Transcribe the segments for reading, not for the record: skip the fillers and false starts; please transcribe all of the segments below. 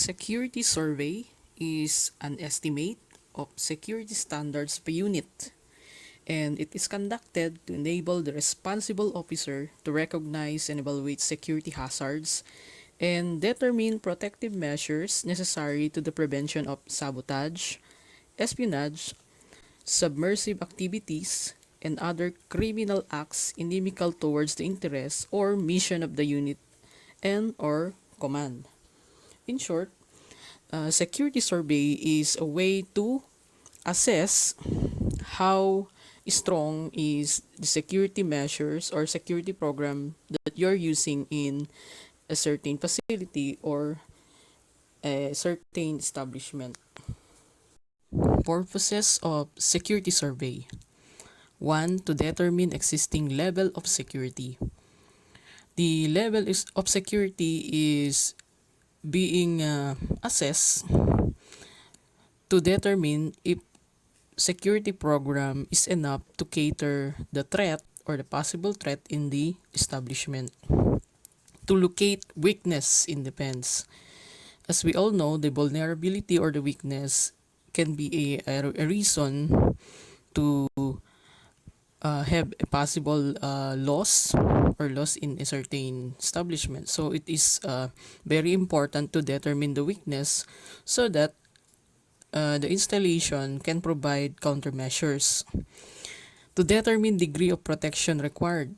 Security survey is an estimate of security standards per unit, and it is conducted to enable the responsible officer to recognize and evaluate security hazards and determine protective measures necessary to the prevention of sabotage, espionage, subversive activities, and other criminal acts inimical towards the interests or mission of the unit and or command. In short, a security survey is a way to assess how strong is the security measures or security program that you're using in a certain facility or a certain establishment. Purposes of security survey. 1. To determine existing level of security. The level of security is being assessed to determine if security program is enough to cater the threat or the possible threat in the establishment. To locate weakness in defense. As we all know, the vulnerability or the weakness can be a reason to have a possible loss or loss in a certain establishment. So it is very important to determine the weakness so that the installation can provide countermeasures. To determine degree of protection required.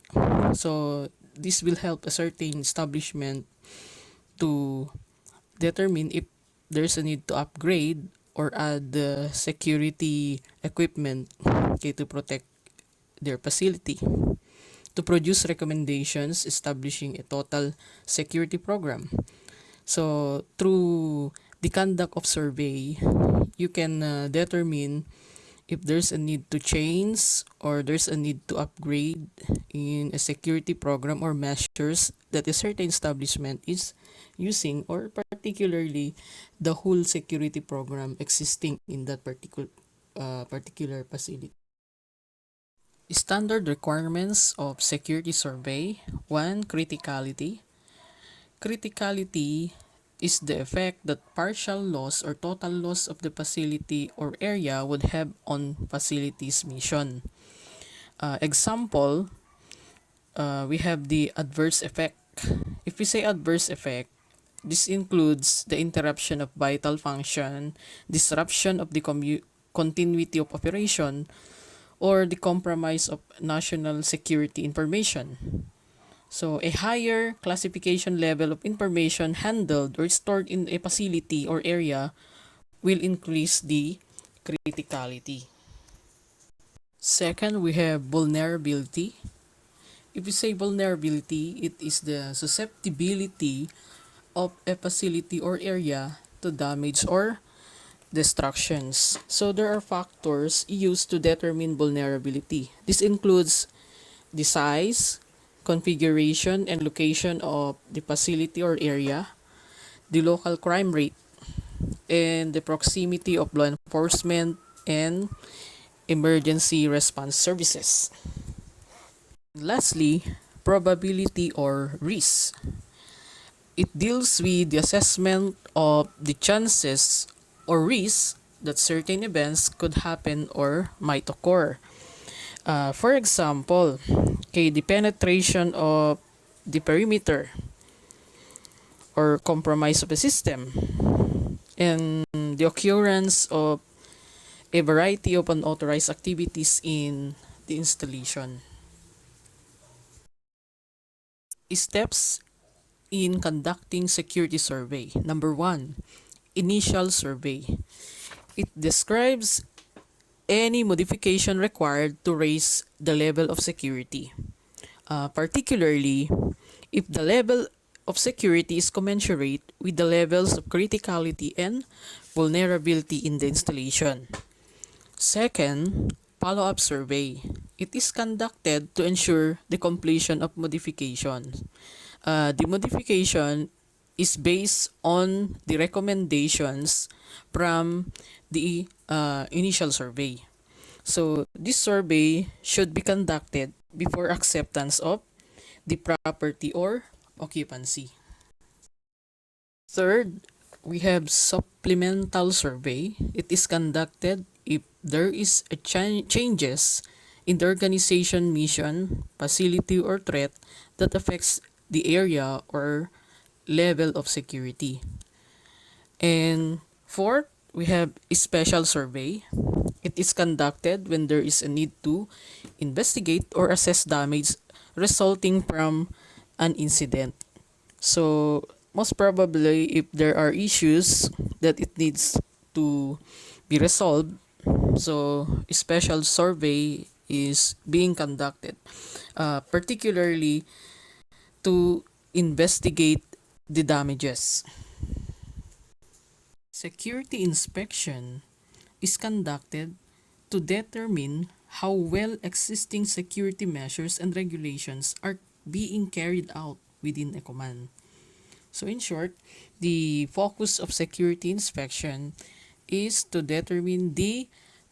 So this will help a certain establishment to determine if there's a need to upgrade or add security equipment to protect their facility. To produce recommendations establishing a total security program. So through the conduct of survey, you can determine if there's a need to change or there's a need to upgrade in a security program or measures that a certain establishment is using, or particularly the whole security program existing in that particular facility. Standard requirements of security survey. 1. Criticality. Criticality is the effect that partial loss or total loss of the facility or area would have on facility's mission. Example, we have the adverse effect. If we say adverse effect, this includes the interruption of vital function, disruption of the continuity of operation, or the compromise of national security information. So, a higher classification level of information handled or stored in a facility or area will increase the criticality. Second, we have vulnerability. If we say vulnerability, it is the susceptibility of a facility or area to damage or destructions. So, there are factors used to determine vulnerability. This includes the size, configuration, and location of the facility or area, the local crime rate, and the proximity of law enforcement and emergency response services. Lastly, probability or risk. It deals with the assessment of the chances or risks that certain events could happen or might occur. For example, the penetration of the perimeter or compromise of the system, and the occurrence of a variety of unauthorized activities in the installation. Steps in conducting security survey. Number 1, initial survey. It describes any modification required to raise the level of security, particularly if the level of security is commensurate with the levels of criticality and vulnerability in the installation. Second, follow-up survey. It is conducted to ensure the completion of modifications. The modification is based on the recommendations from the initial survey. So, this survey should be conducted before acceptance of the property or occupancy. Third, we have supplemental survey. It is conducted if there is a changes in the organization mission, facility, or threat that affects the area or level of security. And fourth, we have a special survey. It is conducted when there is a need to investigate or assess damage resulting from an incident. So, most probably, if there are issues that it needs to be resolved, so a special survey is being conducted, particularly to investigate the damages. Security inspection is conducted to determine how well existing security measures and regulations are being carried out within a command. So in short, the focus of security inspection is to determine the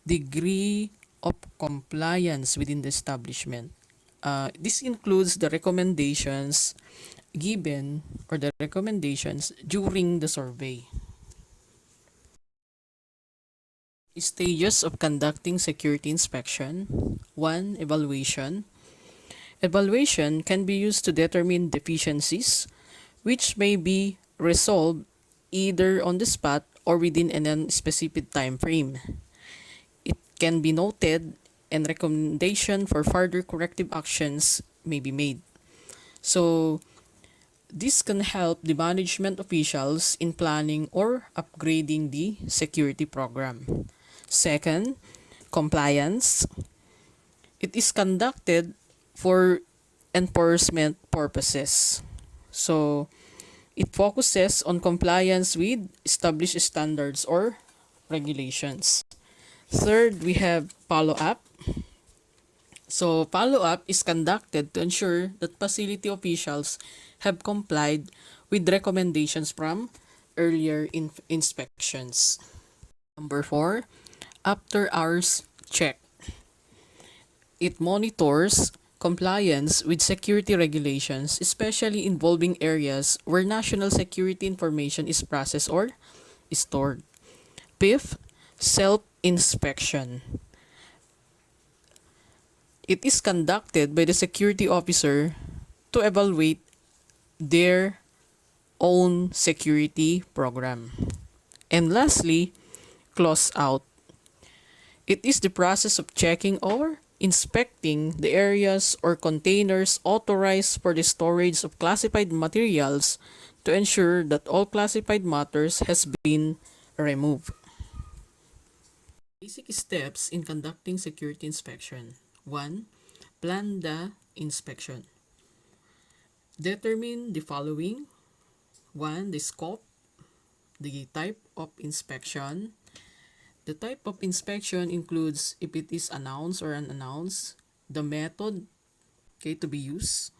degree of compliance within the establishment. This includes the recommendations given or the recommendations during the survey. Stages of conducting security inspection. 1. Evaluation. Evaluation can be used to determine deficiencies, which may be resolved either on the spot or within a specific time frame. It can be noted and recommendation for further corrective actions may be made. So, this can help the management officials in planning or upgrading the security program. Second, compliance. It is conducted for enforcement purposes. So, it focuses on compliance with established standards or regulations. Third, we have follow-up. So, follow-up is conducted to ensure that facility officials have complied with recommendations from earlier inspections. Number 4, after-hours check. It monitors compliance with security regulations, especially involving areas where national security information is processed or stored. Fifth, self-inspection. It is conducted by the security officer to evaluate their own security program. And lastly, close out. It is the process of checking or inspecting the areas or containers authorized for the storage of classified materials to ensure that all classified matters has been removed. Basic steps in conducting security inspection. 1. Plan the inspection. Determine the following. 1. The scope, the type of inspection. The type of inspection includes if it is announced or unannounced, the method to be used,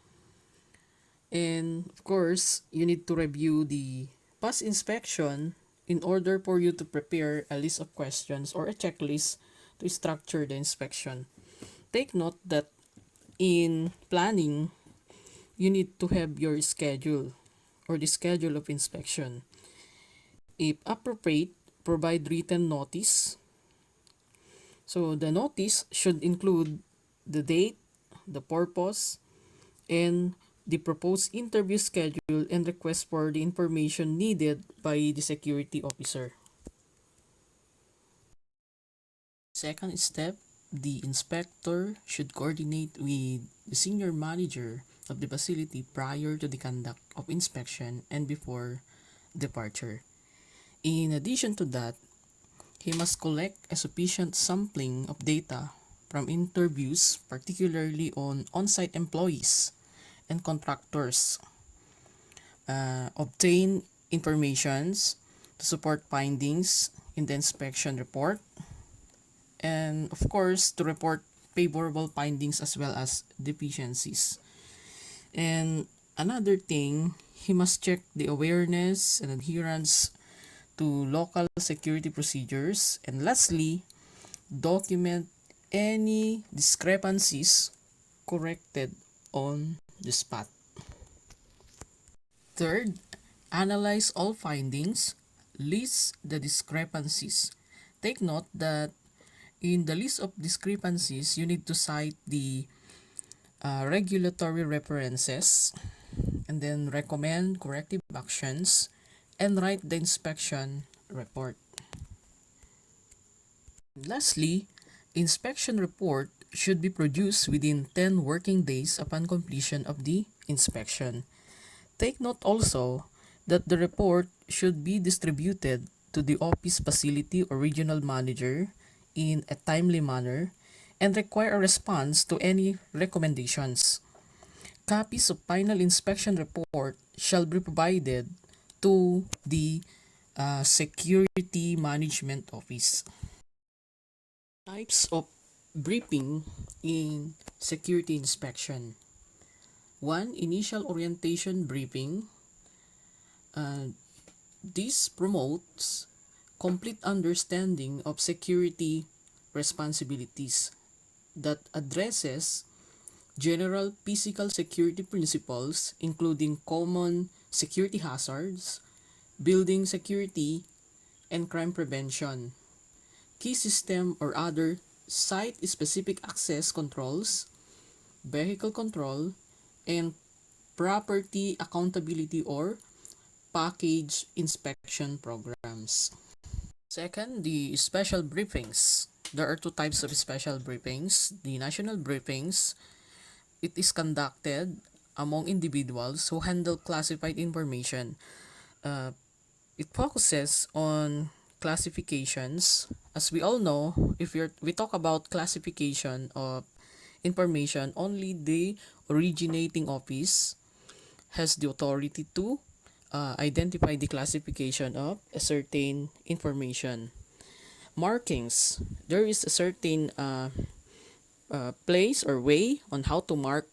and of course, you need to review the past inspection in order for you to prepare a list of questions or a checklist to structure the inspection. Take note that in planning, you need to have your schedule or the schedule of inspection. If appropriate, provide written notice. So the notice should include the date, the purpose, and the proposed interview schedule and request for the information needed by the security officer. Second step, the inspector should coordinate with the senior manager of the facility prior to the conduct of inspection and before departure. In addition to that, he must collect a sufficient sampling of data from interviews, particularly on on-site employees and contractors. Obtain informations to support findings in the inspection report, and of course, to report favorable findings as well as deficiencies. And another thing, he must check the awareness and adherence to local security procedures, and lastly, document any discrepancies corrected on the spot. Third, analyze all findings, list the discrepancies. Take note that in the list of discrepancies, you need to cite the regulatory references and then recommend corrective actions and write the inspection report. Lastly, inspection report should be produced within 10 working days upon completion of the inspection. Take note also that the report should be distributed to the office facility or regional manager in a timely manner and require a response to any recommendations. Copies of final inspection report shall be provided to the Security Management Office. Types of briefing in security inspection. 1. Initial orientation briefing. This promotes complete understanding of security responsibilities that addresses general physical security principles including common security hazards, building security, and crime prevention, key system or other site-specific access controls, vehicle control, and property accountability or package inspection programs. Second, the special briefings. There are two types of special briefings. The national briefings, it is conducted among individuals who handle classified information. Uh, it focuses on classifications. As we all know, if we talk about classification of information, only the originating office has the authority to identify the classification of a certain information. Markings. There is a certain place or way on how to mark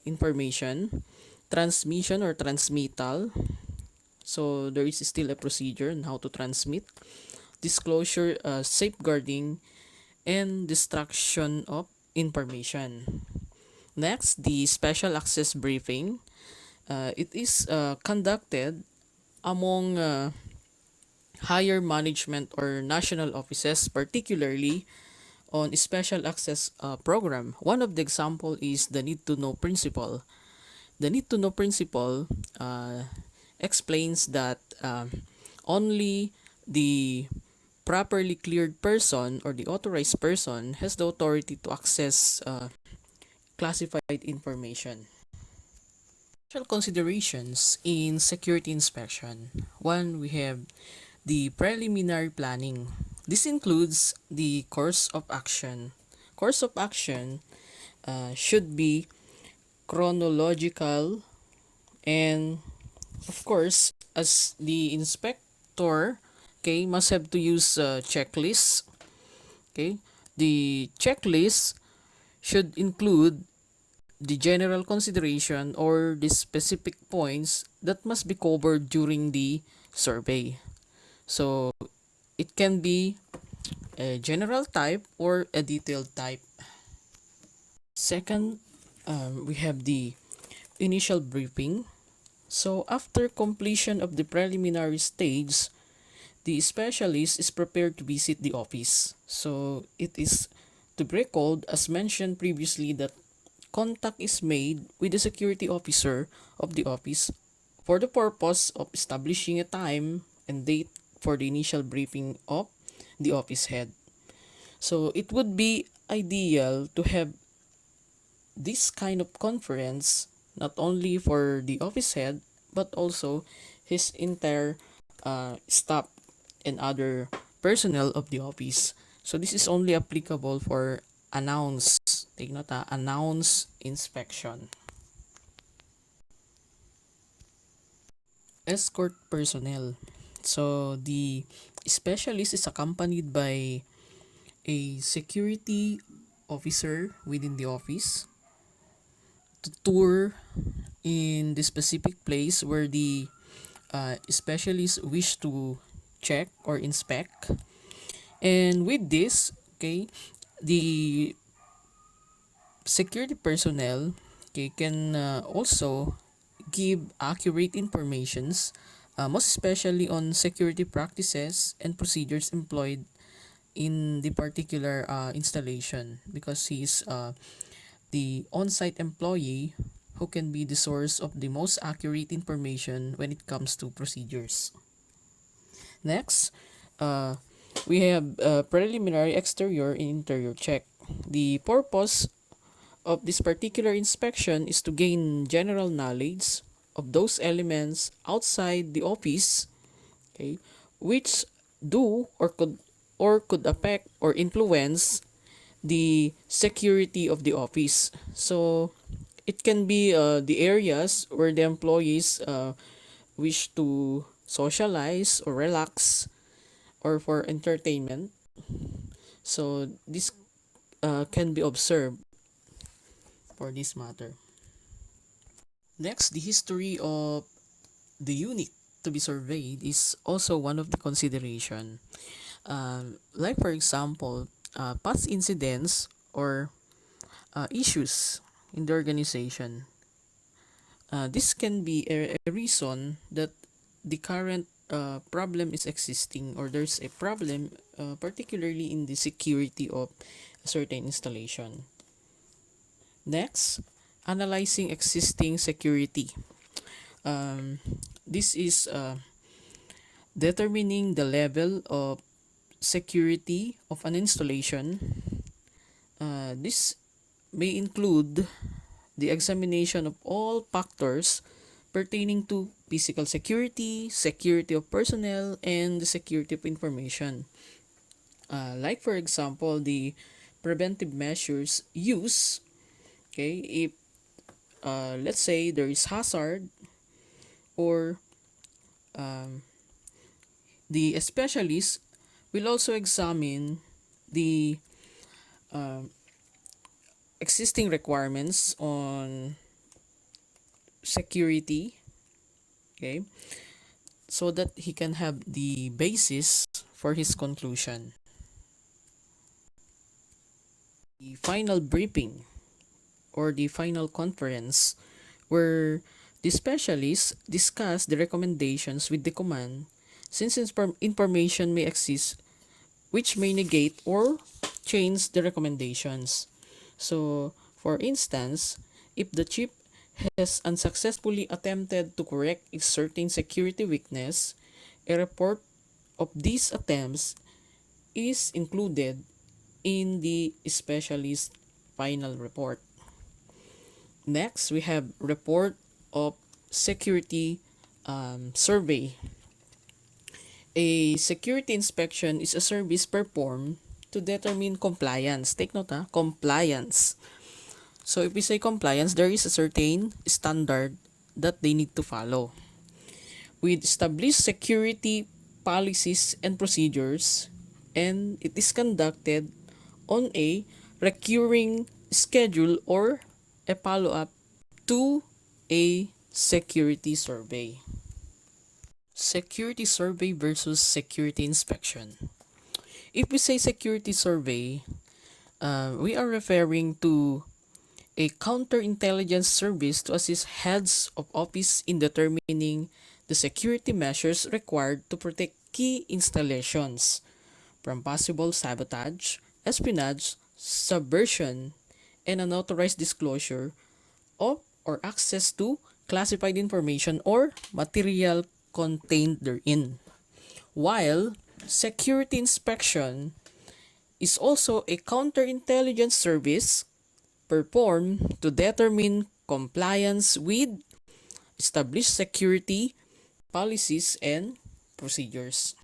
information. Transmission or transmittal. So there is still a procedure on how to transmit. Disclosure, safeguarding, and destruction of information. Next, the special access briefing. It is conducted among higher management or national offices, particularly on special access program. One of the example is the need to know principle. The need to know principle explains that only the properly cleared person or the authorized person has the authority to access classified information. Special considerations in security inspection. One, we have the preliminary planning. This includes the course of action. Course of action should be chronological, and of course, as the inspector, okay, must have to use checklists. Okay, the checklist should include the general consideration or the specific points that must be covered during the survey. So it can be a general type or a detailed type. Second, we have the initial briefing. So after completion of the preliminary stage, the specialist is prepared to visit the office. So it is to be recalled, as mentioned previously, that contact is made with the security officer of the office for the purpose of establishing a time and date for the initial briefing of the office head. So it would be ideal to have this kind of conference not only for the office head but also his entire staff and other personnel of the office. So this is only applicable for take note, announce inspection. Escort personnel. So the specialist is accompanied by a security officer within the office to tour in the specific place where the specialist wish to check or inspect. And with this, okay, the security personnel, okay, can also give accurate informations most especially on security practices and procedures employed in the particular installation, because he is the on-site employee who can be the source of the most accurate information when it comes to procedures. Next, uh, we have preliminary exterior and interior check. The purpose of this particular inspection is to gain general knowledge of those elements outside the office, okay, which do or could affect or influence the security of the office. So it can be the areas where the employees wish to socialize or relax or for entertainment. So this can be observed for this matter. Next, the history of the unit to be surveyed is also one of the consideration. Like for example, past incidents or issues in the organization. This can be a reason that the current problem is existing, or there's a problem particularly in the security of a certain installation. Next, analyzing existing security. This is determining the level of security of an installation. This may include the examination of all factors pertaining to physical security, security of personnel, and the security of information. Like for example, the preventive measures used, okay, if let's say there is hazard, or um, the specialist will also examine the um, existing requirements on security, okay, so that he can have the basis for his conclusion. The final briefing or the final conference, where the specialists discuss the recommendations with the command, since information may exist which may negate or change the recommendations. So, for instance, if the chief has unsuccessfully attempted to correct a certain security weakness, a report of these attempts is included in the specialist final report. Next, we have report of security survey. A security inspection is a service performed to determine compliance. Take note, compliance. So if we say compliance, there is a certain standard that they need to follow. With established security policies and procedures, and it is conducted on a recurring schedule or a follow-up to a security survey. Security survey versus security inspection. If we say security survey, we are referring to a counterintelligence service to assist heads of office in determining the security measures required to protect key installations from possible sabotage, espionage, subversion, and unauthorized disclosure of or access to classified information or material contained therein. While security inspection is also a counterintelligence service performed to determine compliance with established security policies and procedures.